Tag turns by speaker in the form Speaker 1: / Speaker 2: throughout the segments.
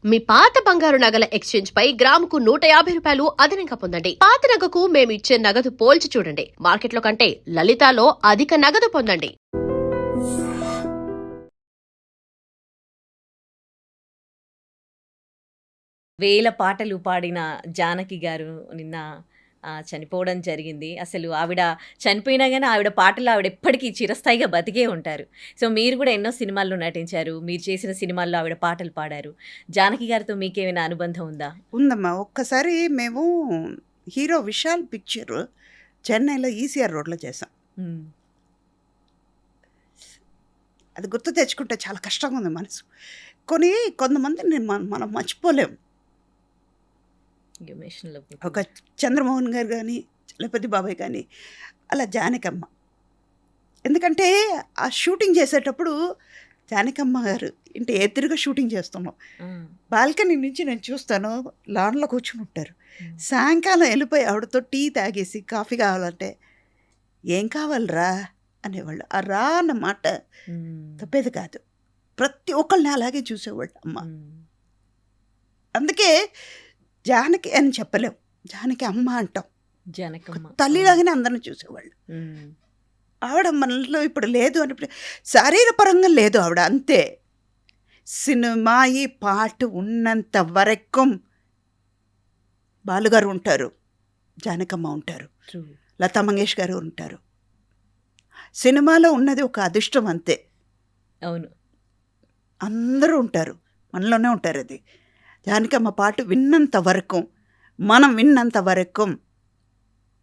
Speaker 1: మీ పాత బంగారు నగల ఎక్స్చేంజ్ పై గ్రాముకు 150 రూపాయలు అదనంగా పొందండి. పాత నగకు మేము ఇచ్చే నగదు పోల్చి చూడండి. మార్కెట్లో కంటే లలితాలో అధిక నగదు పొందండి.
Speaker 2: వేల పాటలు పాడిన జానకి గారు నిన్న చనిపోవడం జరిగింది. అసలు ఆవిడ చనిపోయినా కానీ ఆవిడ పాటలు ఆవిడ ఎప్పటికీ చిరస్థాయిగా బతికే ఉంటారు. సో మీరు కూడా ఎన్నో సినిమాల్లో నటించారు, మీరు చేసిన సినిమాల్లో ఆవిడ పాటలు పాడారు. జానకి గారితో మీకేమైనా అనుబంధం ఉందా?
Speaker 3: ఉందమ్మా. ఒక్కసారి మేము హీరో విశాల్ పిక్చర్ చెన్నైలో ఈసీఆర్ రోడ్లో చేసాం. అది గుర్తు తెచ్చుకుంటే చాలా కష్టంగా ఉంది మనసు. కొంతమంది మనం మర్చిపోలేము. ఒక చంద్రమోహన్ గారు కానీ, చలపతి బాబాయ్ కానీ, అలా జానకమ్మ. ఎందుకంటే ఆ షూటింగ్ చేసేటప్పుడు జానకమ్మ గారు ఇంటి ఎదురుగా షూటింగ్ చేస్తున్నాం. బాల్కనీ నుంచి నేను చూస్తాను, లాన్లో కూర్చుని ఉంటారు. సాయంకాలం వెళ్ళిపోయి ఆవిడతో టీ తాగేసి కాఫీ కావాలంటే ఏం కావాలరా అనేవాళ్ళు. ఆ రా అన్న మాట తప్పేది కాదు. ప్రతి ఒక్కళ్ళని అలాగే చూసేవాళ్ళు అమ్మ. అందుకే జానకి అని చెప్పలేం, జానకి అమ్మ అంటాం.
Speaker 2: జానకమ్మ
Speaker 3: తల్లిలాగానే అందరిని చూసేవాళ్ళు. ఆవిడ మనలో ఇప్పుడు లేదు అని శారీరపరంగా లేదు ఆవిడ, అంతే. సినిమా ఈ పాట ఉన్నంత వరకు బాలుగారు ఉంటారు, జానకమ్మ ఉంటారు, లతా మంగేష్ గారు ఉంటారు. సినిమాలో ఉన్నది ఒక అదృష్టం అంతే.
Speaker 2: అవును,
Speaker 3: అందరూ ఉంటారు, మనలోనే ఉంటారు. అది జానకమ్మ పాట విన్నంత వరకు, మనం విన్నంత వరకు,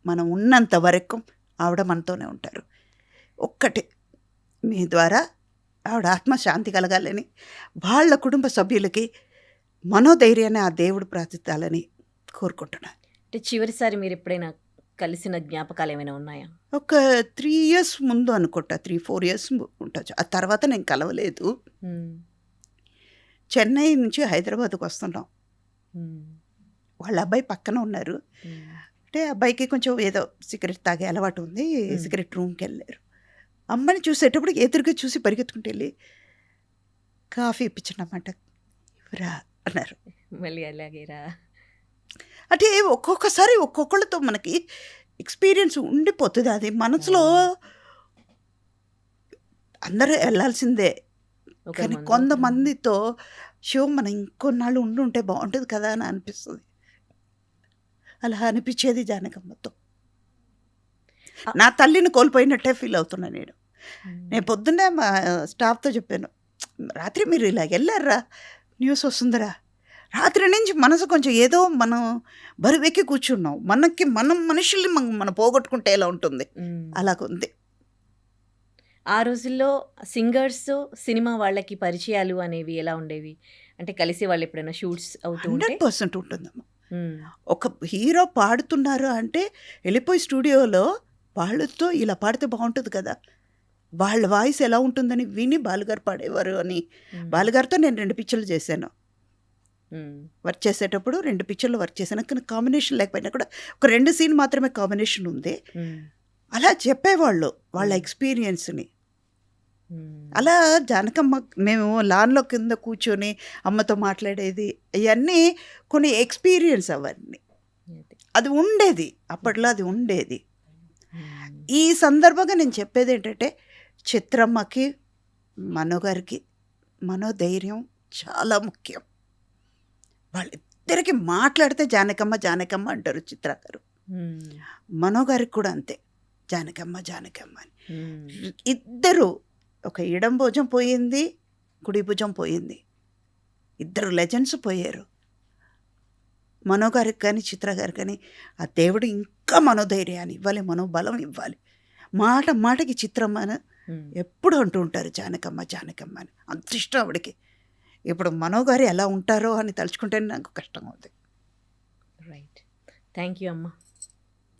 Speaker 3: మనం ఉన్నంత వరకు ఆవిడ మనతోనే ఉంటారు. ఒక్కటే, మీ ద్వారా ఆవిడ ఆత్మశాంతి కలగాలని, వాళ్ళ కుటుంబ సభ్యులకి మనోధైర్యాన్ని ఆ దేవుడు ప్రార్థించాలని కోరుకుంటున్నాను.
Speaker 2: అంటే చివరిసారి మీరు ఎప్పుడైనా కలిసిన జ్ఞాపకాలు ఏమైనా ఉన్నాయా?
Speaker 3: ఒక 3 years ముందు అనుకుంటా, 3-4 years ఉండొచ్చు. ఆ తర్వాత నేను కలవలేదు. చెన్నై నుంచి హైదరాబాద్కి వస్తున్నాం. వాళ్ళ అబ్బాయి పక్కన ఉన్నారు. అంటే అబ్బాయికి కొంచెం ఏదో సిగరెట్ తాగే అలవాటు ఉంది. సిగరెట్ రూమ్కి వెళ్ళారు. అమ్మని చూసేటప్పుడు ఎదురుగా చూసి పరిగెత్తుకుంటూ వెళ్ళి కాఫీ ఇప్పించనమాట, రా అన్నారు.
Speaker 2: మళ్ళీ అలాగేరా.
Speaker 3: అంటే ఒక్కొక్కసారి ఒక్కొక్కళ్ళతో మనకి ఎక్స్పీరియన్స్ ఉండిపోతుంది. అది మనసులో అందరూ వెళ్ళాల్సిందే, కానీ కొంతమందితో మనం ఇంకొన్నాళ్ళు ఉంటే బాగుంటుంది కదా అని అనిపిస్తుంది. అలా అనిపించేది జానకమ్మతో. నా తల్లిని కోల్పోయినట్టే ఫీల్ అవుతున్నా నేను. నేను పొద్దున్నే మా స్టాఫ్తో చెప్పాను, రాత్రి మీరు ఇలా వెళ్ళారా, న్యూస్ వస్తుందిరా. రాత్రి నుంచి మనసు కొంచెం ఏదో మనం బరువెక్కి కూర్చున్నాం. మనం మనుషుల్ని మనం పోగొట్టుకుంటే ఎలా ఉంటుంది, అలాగుంది.
Speaker 2: ఆ రోజుల్లో సింగర్స్ సినిమా వాళ్ళకి పరిచయాలు అనేవి ఎలా ఉండేవి? అంటే కలిసి వాళ్ళు ఎప్పుడైనా షూట్స్ అవుతూ
Speaker 3: 100% ఉంటుందమ్మా. ఒక హీరో పాడుతున్నారు అంటే వెళ్ళిపోయి స్టూడియోలో వాళ్ళతో ఇలా పాడితే బాగుంటుంది కదా, వాళ్ళ వాయిస్ ఎలా ఉంటుందని విని బాలుగారు పాడేవారు అని. బాలుగారితో నేను 2 పిక్చర్లు చేశాను. వర్క్ చేసేటప్పుడు 2 పిక్చర్లు వర్క్ చేశాను. కానీ కాంబినేషన్ లేకపోయినా కూడా ఒక 2 సీన్ మాత్రమే కాంబినేషన్ ఉంది. అలా చెప్పేవాళ్ళు వాళ్ళ ఎక్స్పీరియన్స్ని. అలా జానకమ్మ మేము లాన్లో కింద కూర్చొని అమ్మతో మాట్లాడేది, ఇవన్నీ కొన్ని ఎక్స్పీరియన్స్. అవన్నీ అది ఉండేది అప్పట్లో, అది ఉండేది. ఈ సందర్భంగా నేను చెప్పేది ఏంటంటే, చిత్రమ్మకి మనోగారికి మనోధైర్యం చాలా ముఖ్యం. వాళ్ళిద్దరికి మాట్లాడితే జానకమ్మ జానకమ్మ అంటారు చిత్ర గారు. మనోగారికి కూడా అంతే, జానకమ్మ జానకమ్మ అని. ఇద్దరు, ఒక ఎడం భుజం పోయింది, కుడి భుజం పోయింది. 2 లెజెండ్స్ పోయారు. మనోగారికి కానీ చిత్ర గారికి కానీ ఆ దేవుడు ఇంకా మనోధైర్యాన్ని ఇవ్వాలి, మనోబలం ఇవ్వాలి. మాటకి చిత్రమ్మను ఎప్పుడు అంటూ ఉంటారు జానకమ్మ జానకమ్మ అని. అంత ఇష్టం ఆవిడకి. ఇప్పుడు మనోగారు ఎలా ఉంటారో అని తలుచుకుంటే నాకు కష్టంగా ఉంది.
Speaker 2: రైట్, థ్యాంక్ యూ అమ్మ.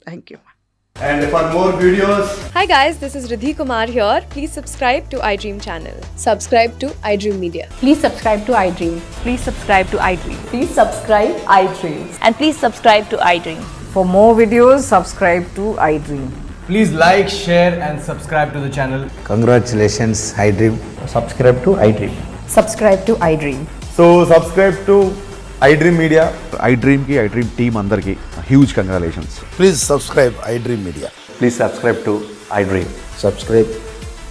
Speaker 3: థ్యాంక్ యూ అమ్మా.
Speaker 4: And for more videos,
Speaker 5: Hi guys, this is Riddhi Kumar here. Please subscribe to iDream channel. Subscribe to iDream Media.
Speaker 6: Please subscribe to iDream.
Speaker 7: Please subscribe to iDream.
Speaker 6: Please subscribe iDream.
Speaker 7: And please subscribe to iDream.
Speaker 6: For more videos, subscribe to iDream.
Speaker 4: please like, share and subscribe to the channel.
Speaker 8: Congratulations, iDream.
Speaker 9: Subscribe to iDream.
Speaker 6: Subscribe to iDream.
Speaker 4: So subscribe to iDream Media.
Speaker 8: IDream team అందరికీ huge congratulations.
Speaker 9: Please subscribe iDream Media.
Speaker 10: Please subscribe to iDream.
Speaker 9: Subscribe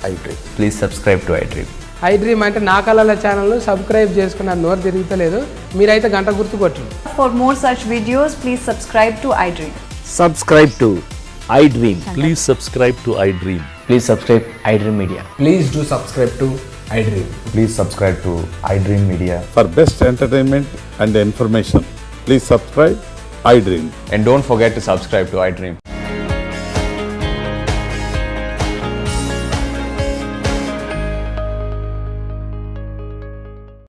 Speaker 9: iDream.
Speaker 10: Please subscribe to iDream.
Speaker 11: iDream అంటే నా కళల ఛానల్ను subscribe చేసుకున్న నోరు తిరుగుతలేదు, మీరైతే గంట గుర్తు కొట్టండి.
Speaker 6: For more such videos, please subscribe to iDream.
Speaker 10: Subscribe to iDream.
Speaker 9: Please subscribe to iDream.
Speaker 10: Please subscribe iDream Media.
Speaker 4: Please do subscribe to iDream.
Speaker 10: Please subscribe to iDream Media.
Speaker 9: For best entertainment and information, please subscribe iDream.
Speaker 10: And don't forget to subscribe to iDream.